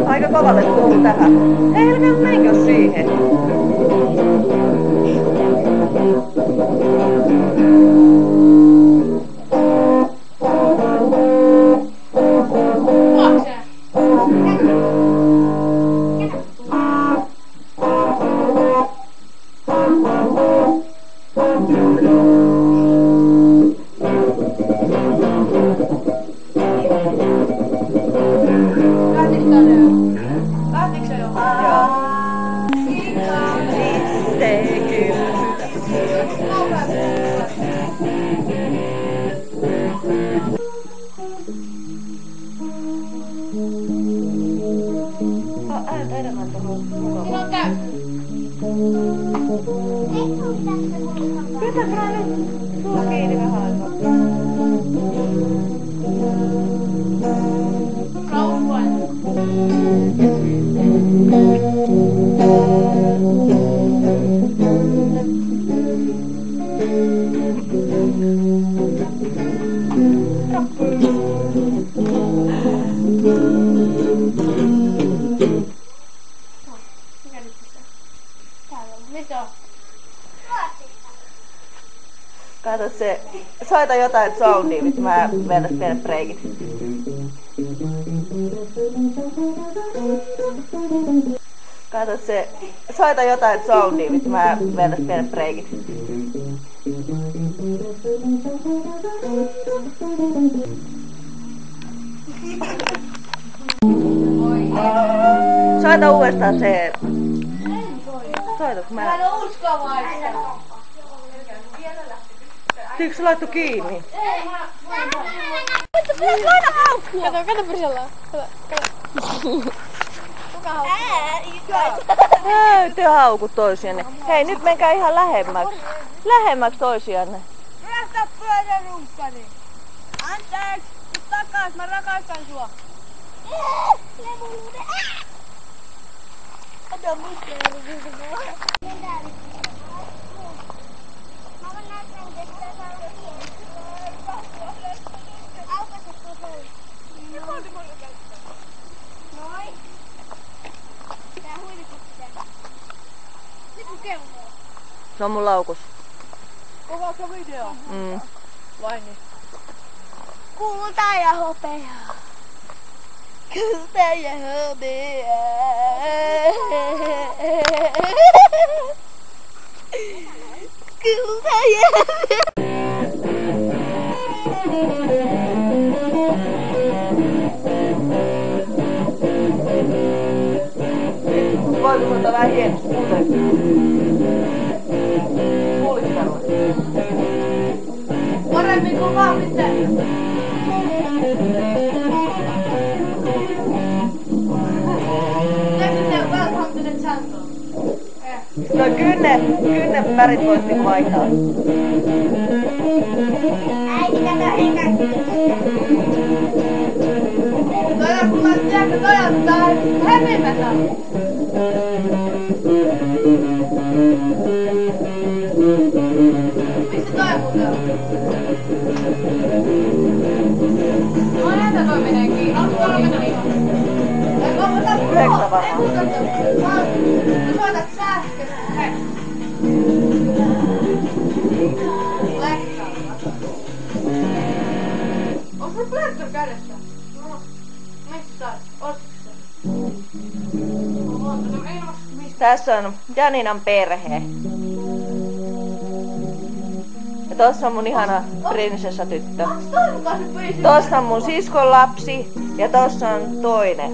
Aika kovalle tuli tähän. Hei, älkää menkö siihen. Pitäkää nyt suu kiinni vähän aikaa. Kato se, soita jotain soundia, mitä mä vetäis pienet breikit. Kato se, soita jotain soundia, mitä mä vetäis pienet breikit. Soita uudestaan se. Soitaks mä? Mä en oo uskovaista. Tiedätkö se laittu kiinni? Ei, mä aina haukkua. Kato Prisella. Kuka haukkuu? Hei, te haukut toisianne. Hei, nyt menkää ihan lähemmäksi. Lähemmäksi toisianne. Päästä pyörärumppani. Anteeksi, nyt takas, mä rakastan sua. Levoluuden. Ota musta. Se on mun laukus. Kuvaatko video? Vai niin? Kulta ja hopea. Kulta ja hopea. Kulta ja hopea. Voiko monta vähän hienosti muuten? Kuulittelua. Paremmin kuin vahvitteen. Welcome to the jungle. No kynnen värit voit niinku vaihtaa. Äiti, kato enkä. Toja kun mä tiedän, toja on heavy metal. Miksi toi muuten on? No näitä toi menee kiinni. Onko tuolla mennä ihan? Ei ota Yhdeksän varmaan. Ei muuta. Mä soitat sähköstä. Hei. Lekkaa. Onko sulla plektor kädessä? No. Missä sä oot? Tässä on Janinan perhe. Ja tossa on mun ihana prinsessatyttö. Onks toi mukaan se prinsessa? Tossa on mun siskon lapsi ja tossa on toinen.